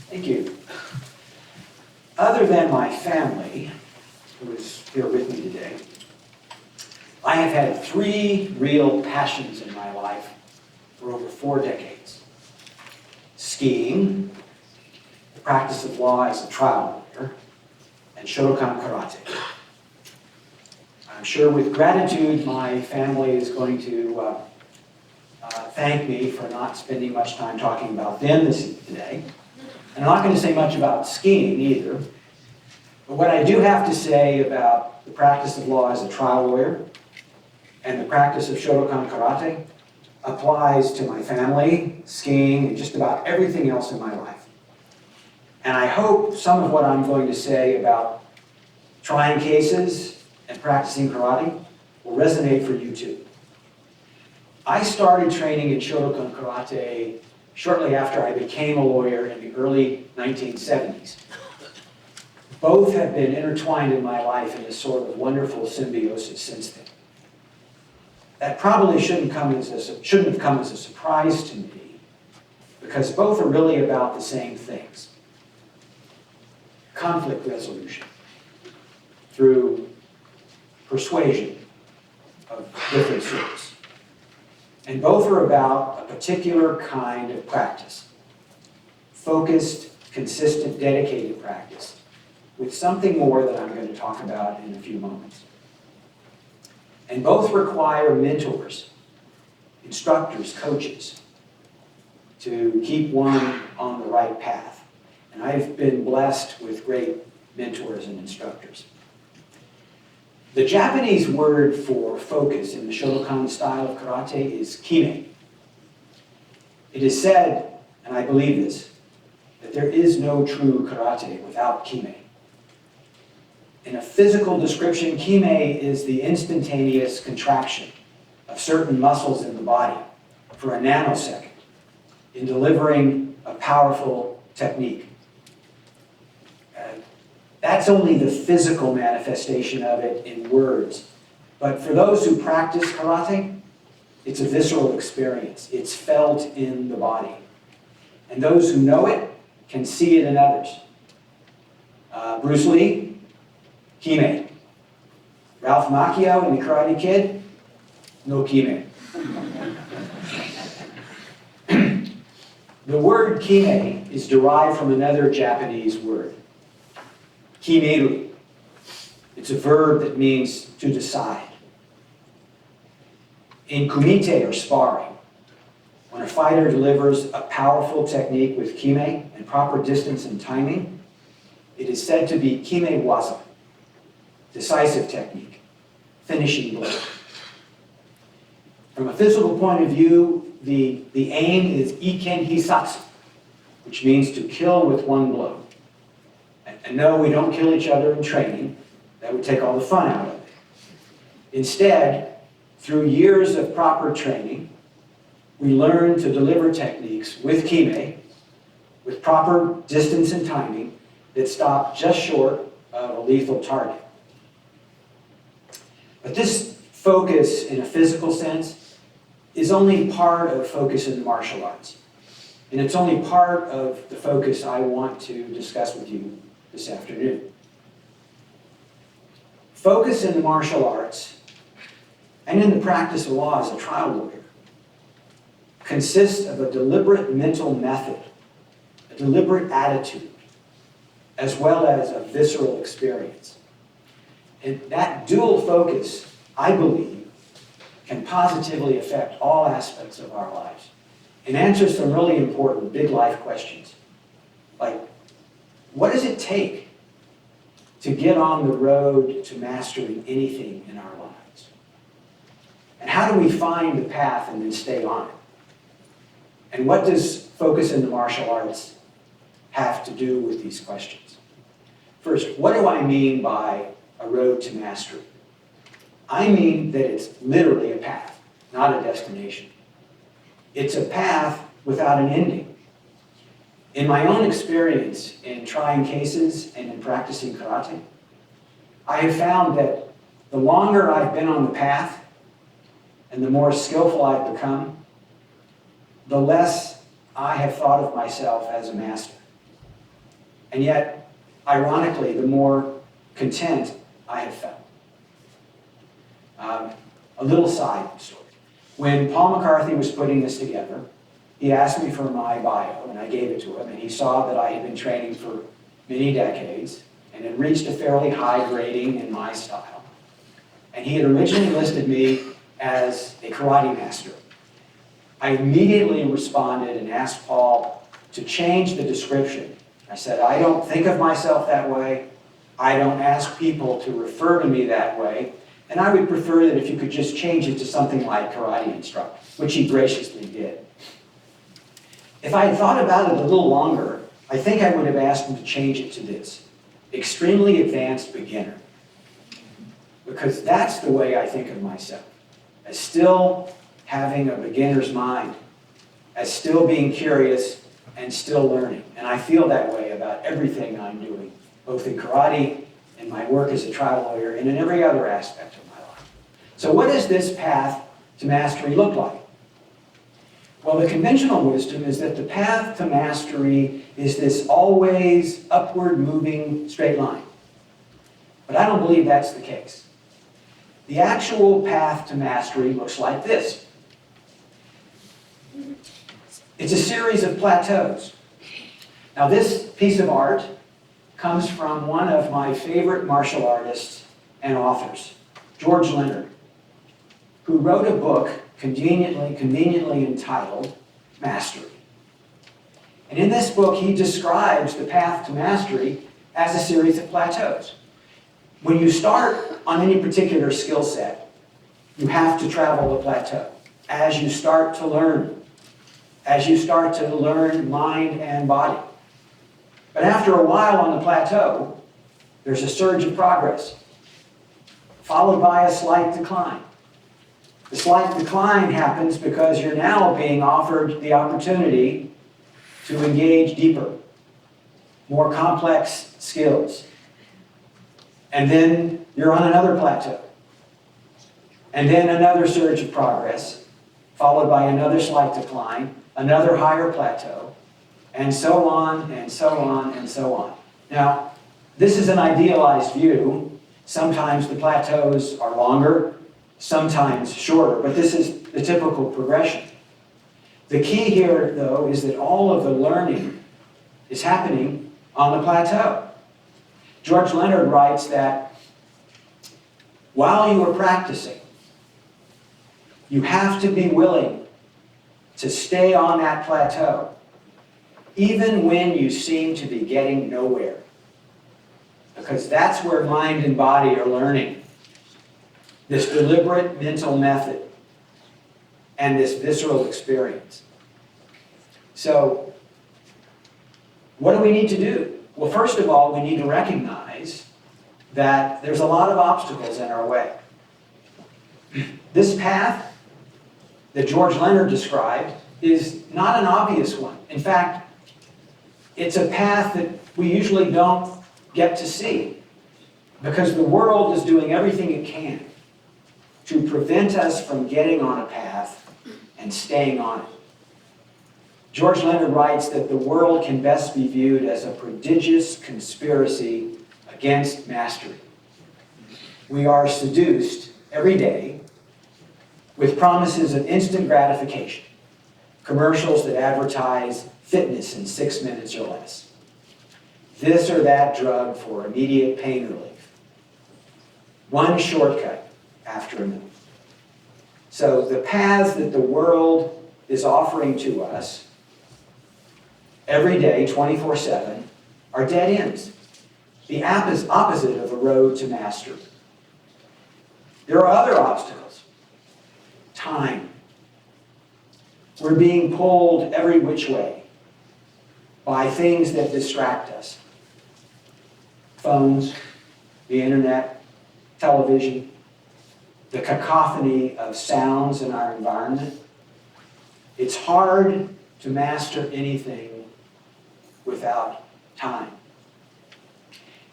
Thank you. Other than my family, who is here with me today, I have had 3 real passions in my life for over 4 decades. Skiing, the practice of law as a trial lawyer, and Shotokan karate. I'm sure with gratitude my family is going to thank me for not spending much time talking about them today. And I'm not going to say much about skiing either. But what I do have to say about the practice of law as a trial lawyer and the practice of Shotokan karate applies to my family, skiing, and just about everything else in my life. And I hope some of what I'm going to say about trying cases and practicing karate will resonate for you too. I started training in Shotokan karate shortly after I became a lawyer in the early 1970s. Both have been intertwined in my life in a sort of wonderful symbiosis since then. That probably shouldn't have come as a surprise to me, because both are really about the same things. Conflict resolution through persuasion of different sorts. And both are about a particular kind of practice. Focused, consistent, dedicated practice with something more that I'm going to talk about in a few moments. And both require mentors, instructors, coaches, to keep one on the right path. And I've been blessed with great mentors and instructors. The Japanese word for focus in the Shotokan style of karate is kime. It is said, and I believe this, that there is no true karate without kime. In a physical description, kime is the instantaneous contraction of certain muscles in the body for a nanosecond in delivering a powerful technique. That's only the physical manifestation of it in words. But for those who practice karate, it's a visceral experience. It's felt in the body. And those who know it can see it in others. Bruce Lee, kime. Ralph Macchio in The Karate Kid, no kime. The word kime is derived from another Japanese word, kimeru. It's a verb that means to decide. In kumite, or sparring, when a fighter delivers a powerful technique with kime and proper distance and timing, it is said to be kime waza, decisive technique, finishing blow. From a physical point of view, the aim is iken hisatsu, which means to kill with one blow. And no, we don't kill each other in training. That would take all the fun out of it. Instead, through years of proper training, we learn to deliver techniques with kime, with proper distance and timing, that stop just short of a lethal target. But this focus, in a physical sense, is only part of focus in the martial arts. And it's only part of the focus I want to discuss with you this afternoon. Focus in the martial arts and in the practice of law as a trial lawyer consists of a deliberate mental method, a deliberate attitude, as well as a visceral experience. And that dual focus, I believe, can positively affect all aspects of our lives and answer some really important big life questions, like, what does it take to get on the road to mastering anything in our lives? And how do we find the path and then stay on it? And what does focus in the martial arts have to do with these questions? First, what do I mean by a road to mastery? I mean that it's literally a path, not a destination. It's a path without an ending. In my own experience in trying cases and in practicing karate, I have found that the longer I've been on the path and the more skillful I've become, the less I have thought of myself as a master. And yet, ironically, the more content I have felt. A little side story. When Paul McCarthy was putting this together, he asked me for my bio, and I gave it to him, and he saw that I had been training for many decades and had reached a fairly high grading in my style. And he had originally listed me as a karate master. I immediately responded and asked Paul to change the description. I said, I don't think of myself that way. I don't ask people to refer to me that way. And I would prefer that if you could just change it to something like karate instructor, which he graciously did. If I had thought about it a little longer, I think I would have asked him to change it to this: extremely advanced beginner. Because that's the way I think of myself, as still having a beginner's mind, as still being curious and still learning. And I feel that way about everything I'm doing, both in karate, in my work as a trial lawyer, and in every other aspect of my life. So what does this path to mastery look like? Well, the conventional wisdom is that the path to mastery is this always upward moving straight line. But I don't believe that's the case. The actual path to mastery looks like this. It's a series of plateaus. Now, this piece of art comes from one of my favorite martial artists and authors, George Leonard, who wrote a book conveniently entitled Mastery. And in this book, he describes the path to mastery as a series of plateaus. When you start on any particular skill set, you have to travel a plateau. As you start to learn mind and body. But after a while on the plateau, there's a surge of progress, followed by a slight decline. The slight decline happens because you're now being offered the opportunity to engage deeper, more complex skills. And then you're on another plateau. And then another surge of progress, followed by another slight decline, another higher plateau, and so on, and so on, and so on. Now, this is an idealized view. Sometimes the plateaus are longer, sometimes shorter, but this is the typical progression. The key here, though, is that all of the learning is happening on the plateau. George Leonard writes that while you are practicing, you have to be willing to stay on that plateau, even when you seem to be getting nowhere. Because that's where mind and body are learning this deliberate mental method and this visceral experience. So, what do we need to do? Well, first of all, we need to recognize that there's a lot of obstacles in our way. This path that George Leonard described is not an obvious one. In fact, it's a path that we usually don't get to see because the world is doing everything it can to prevent us from getting on a path and staying on it. George Leonard writes that the world can best be viewed as a prodigious conspiracy against mastery. We are seduced every day with promises of instant gratification, commercials that advertise fitness in 6 minutes or less, this or that drug for immediate pain relief, one shortcut after another. So the paths that the world is offering to us every day, 24/7, are dead ends, the opposite of a road to mastery. There are other obstacles. Time. We're being pulled every which way by things that distract us. Phones, the internet, television, the cacophony of sounds in our environment. It's hard to master anything without time.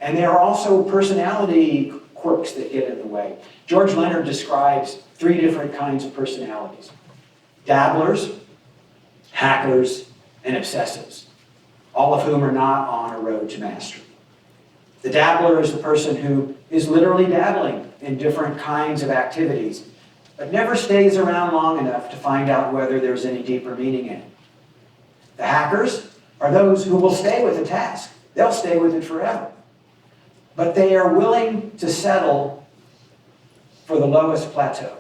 And there are also personality quirks that get in the way. George Leonard describes 3 different kinds of personalities: dabblers, hackers, and obsessives. all of whom are not on a road to mastery. The dabbler is the person who is literally dabbling in different kinds of activities, but never stays around long enough to find out whether there's any deeper meaning in it. The hackers are those who will stay with the task. They'll stay with it forever. But they are willing to settle for the lowest plateau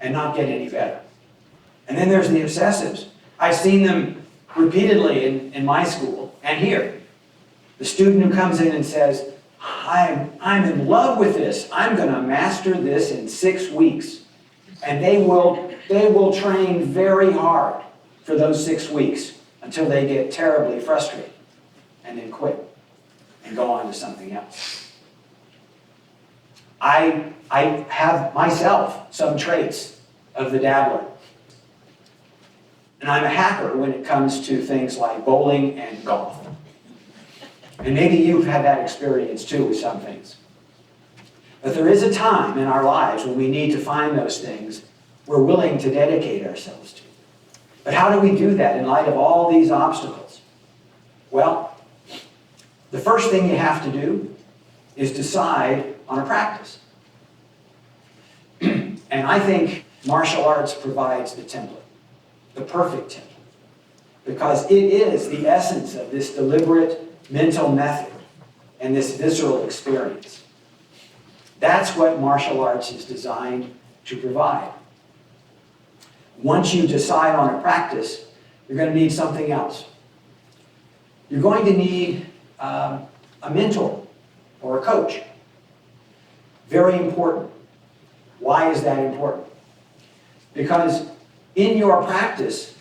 and not get any better. And then there's the obsessives. I've seen them repeatedly in my school and here. The student who comes in and says, I'm in love with this. I'm going to master this in 6 weeks. And they will train very hard for those 6 weeks until they get terribly frustrated and then quit and go on to something else. I have myself some traits of the dabbler. And I'm a hacker when it comes to things like bowling and golf. And maybe you've had that experience too with some things. But there is a time in our lives when we need to find those things we're willing to dedicate ourselves to. But how do we do that in light of all these obstacles? Well, the first thing you have to do is decide on a practice. And I think martial arts provides the template, the perfect template, because it is the essence of this deliberate mental method and this visceral experience. That's what martial arts is designed to provide. Once you decide on a practice, you're going to need something else. You're going to need a mentor or a coach. Very important. Why is that important? Because in your practice,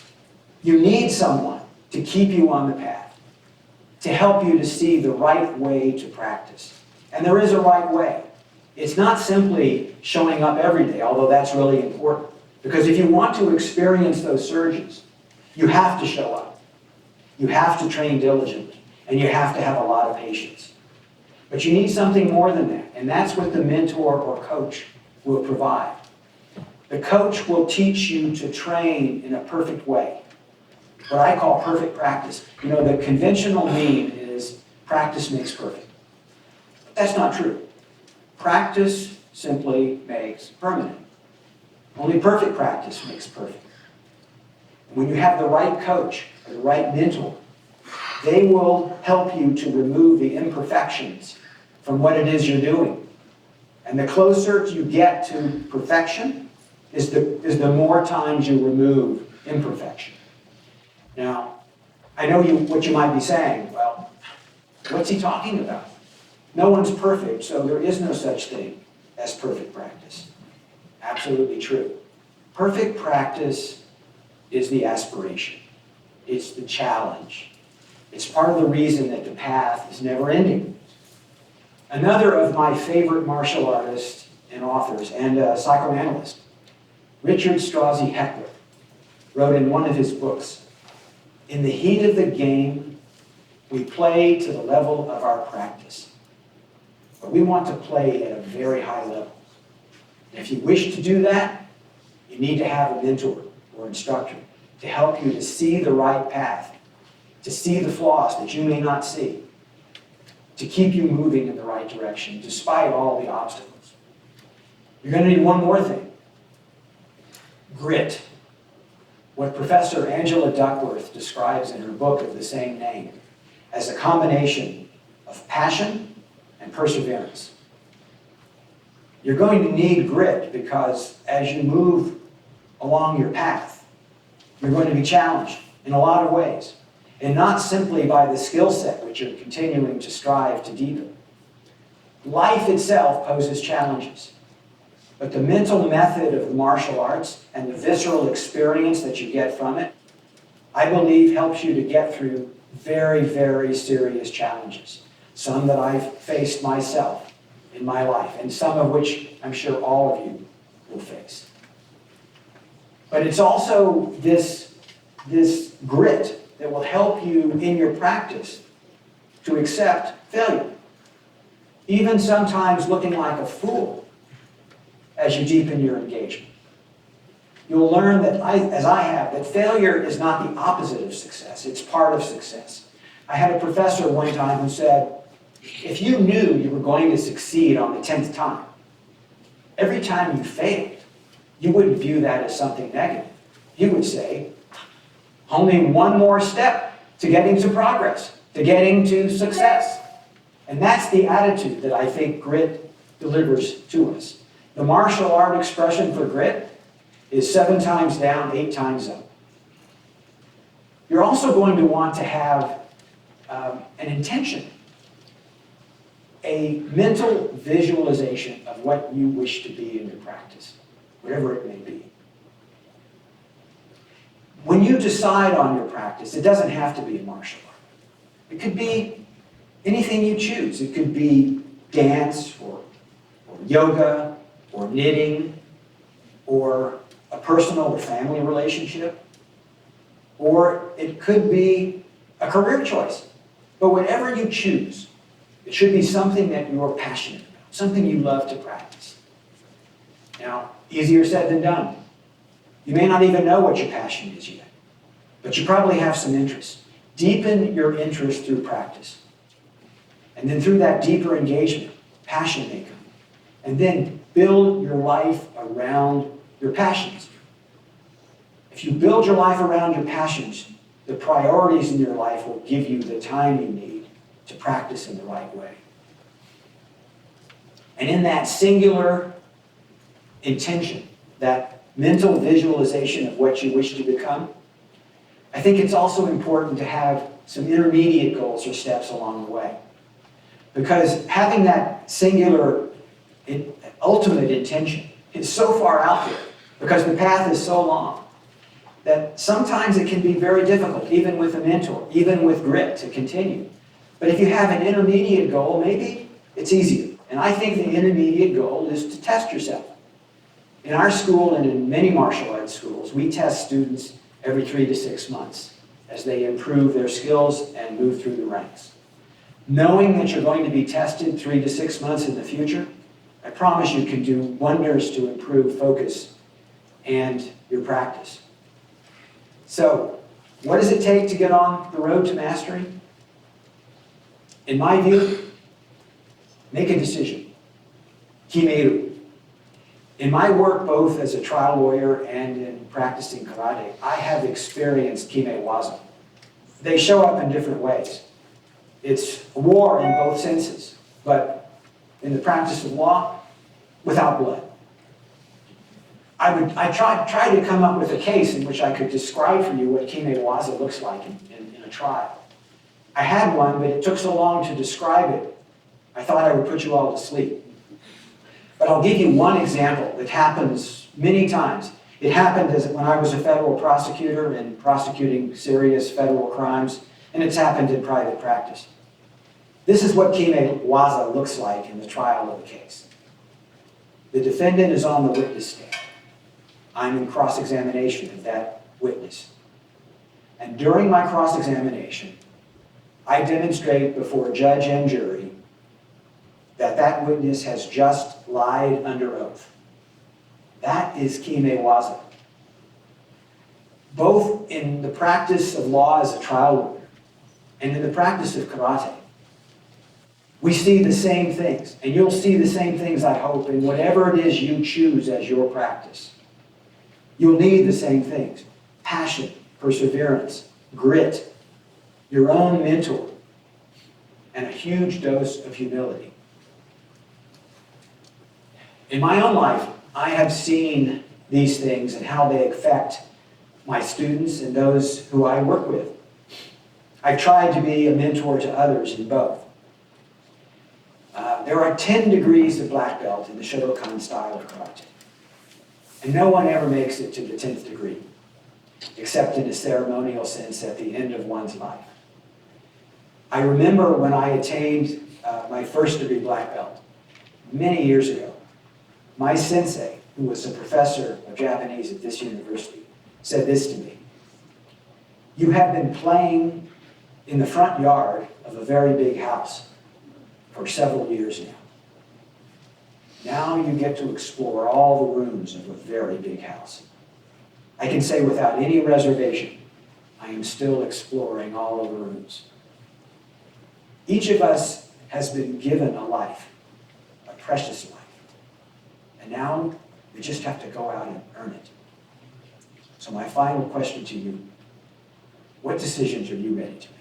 you need someone to keep you on the path, to help you to see the right way to practice. And there is a right way. It's not simply showing up every day, although that's really important. Because if you want to experience those surges, you have to show up. You have to train diligently, and you have to have a lot of patience. But you need something more than that, and that's what the mentor or coach will provide. The coach will teach you to train in a perfect way, what I call perfect practice. You know, the conventional meme is practice makes perfect. But that's not true. Practice simply makes permanent. Only perfect practice makes perfect. When you have the right coach or the right mentor, they will help you to remove the imperfections from what it is you're doing. And the closer you get to perfection is the more times you remove imperfection. Now, I know what you might be saying, well, what's he talking about? No one's perfect, so there is no such thing as perfect practice. Absolutely true. Perfect practice is the aspiration. It's the challenge. It's part of the reason that the path is never ending. Another of my favorite martial artists and authors and psychoanalyst, Richard Strauss Heckler, wrote in one of his books, "In the heat of the game, we play to the level of our practice. But we want to play at a very high level. And if you wish to do that, you need to have a mentor or instructor to help you to see the right path, to see the flaws that you may not see, to keep you moving in the right direction despite all the obstacles. You're going to need one more thing. Grit. What Professor Angela Duckworth describes in her book of the same name as a combination of passion and perseverance. You're going to need grit because as you move along your path, you're going to be challenged in a lot of ways. And not simply by the skill set which you're continuing to strive to deepen. Life itself poses challenges. But the mental method of the martial arts and the visceral experience that you get from it, I believe helps you to get through very, very serious challenges. Some that I've faced myself in my life, and some of which I'm sure all of you will face. But it's also this grit that will help you in your practice to accept failure. Even sometimes looking like a fool as you deepen your engagement. you'll learn that, as I have, that failure is not the opposite of success. It's part of success. I had a professor one time who said, if you knew you were going to succeed on the 10th time, every time you failed, you wouldn't view that as something negative. You would say, only one more step to getting to progress, to getting to success. And that's the attitude that I think grit delivers to us. The martial art expression for grit is 7 times down, 8 times up. You're also going to want to have an intention, a mental visualization of what you wish to be in your practice, whatever it may be. When you decide on your practice, it doesn't have to be a martial art. It could be anything you choose. It could be dance or yoga or knitting or a personal or family relationship, or it could be a career choice. But whatever you choose, it should be something that you're passionate about, something you love to practice. Now, easier said than done. You may not even know what your passion is yet, but you probably have some interest. Deepen your interest through practice. And then through that deeper engagement, passion may come. And then build your life around your passions. If you build your life around your passions, the priorities in your life will give you the time you need to practice in the right way. And in that singular intention, that mental visualization of what you wish to become, I think it's also important to have some intermediate goals or steps along the way. Because having that singular ultimate intention is so far out there, because the path is so long, that sometimes it can be very difficult, even with a mentor, even with grit, to continue. But if you have an intermediate goal, maybe it's easier. And I think the intermediate goal is to test yourself. In our school and in many martial arts schools, we test students every 3 to 6 months as they improve their skills and move through the ranks. Knowing that you're going to be tested 3 to 6 months in the future, I promise you can do wonders to improve focus and your practice. So, what does it take to get on the road to mastery? In my view, make a decision. Kimeru. In my work, both as a trial lawyer and in practicing karate, I have experienced kimewaza. They show up in different ways. It's a war in both senses, but in the practice of law, without blood. I tried to come up with a case in which I could describe for you what kimewaza looks like in a trial. I had one, but it took so long to describe it, I thought I would put you all to sleep. But I'll give you one example that happens many times. It happened when I was a federal prosecutor and prosecuting serious federal crimes, and it's happened in private practice. This is what kimewaza looks like in the trial of a case. The defendant is on the witness stand. I'm in cross-examination of that witness. And during my cross-examination, I demonstrate before judge and jury that that witness has just lied under oath. That is kimewaza. Both in the practice of law as a trial lawyer and in the practice of karate, we see the same things. And you'll see the same things, I hope, in whatever it is you choose as your practice. You'll need the same things. Passion, perseverance, grit, your own mentor, and a huge dose of humility. In my own life, I have seen these things and how they affect my students and those who I work with. I've tried to be a mentor to others in both. There are 10 degrees of black belt in the Shotokan style of karate. And no one ever makes it to the 10th degree, except in a ceremonial sense at the end of one's life. I remember when I attained my first degree black belt many years ago, my sensei, who was a professor of Japanese at this university, said this to me: "You have been playing in the front yard of a very big house for several years now. Now you get to explore all the rooms of a very big house. I can say without any reservation, I am still exploring all of the rooms. Each of us has been given a life, a precious life. And now we just have to go out and earn it. So my final question to you, what decisions are you ready to make?